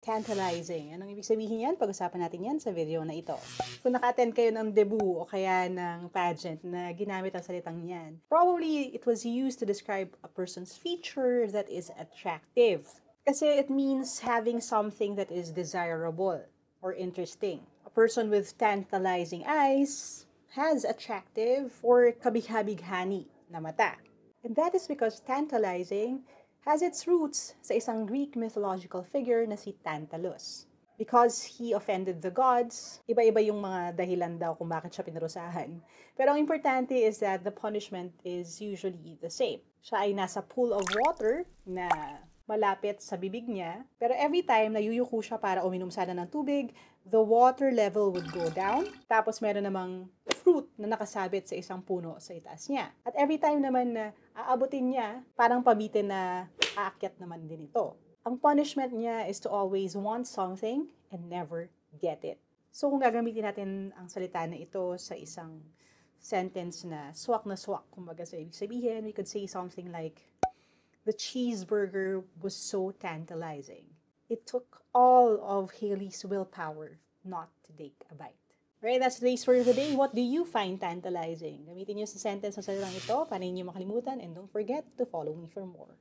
Tantalizing. Anong ibig sabihin yan? Pag-usapan natin yan sa video na ito. Kung naka-attend kayo ng debut o kaya ng pageant na ginamit ang salitang yan, probably it was used to describe a person's feature that is attractive. Kasi it means having something that is desirable or interesting. A person with tantalizing eyes has attractive or kabigha-bighani na mata. And that is because tantalizing has its roots sa isang Greek mythological figure na si Tantalus. Because he offended the gods, iba-iba yung mga dahilan daw kung bakit siya pinarusahan. Pero ang importante is that the punishment is usually the same. Siya ay nasa pool of water na malapit sa bibig niya, pero every time na yuyuko siya para uminom sana ng tubig, the water level would go down, tapos meron namang fruit na nakasabit sa isang puno sa itaas niya. At every time naman na aabutin niya, parang pabitin na aakyat naman din ito. Ang punishment niya is to always want something and never get it. So kung gagamitin natin ang salita na ito sa isang sentence na swak, kumbaga sa ibig sabihin, we could say something like, the cheeseburger was so tantalizing. It took all of Haley's willpower not to take a bite. Right, that's today's word of the day. What do you find tantalizing? Gamitin niyo sa sentence sa salitang ito para hindi niyo makalimutan, and don't forget to follow me for more.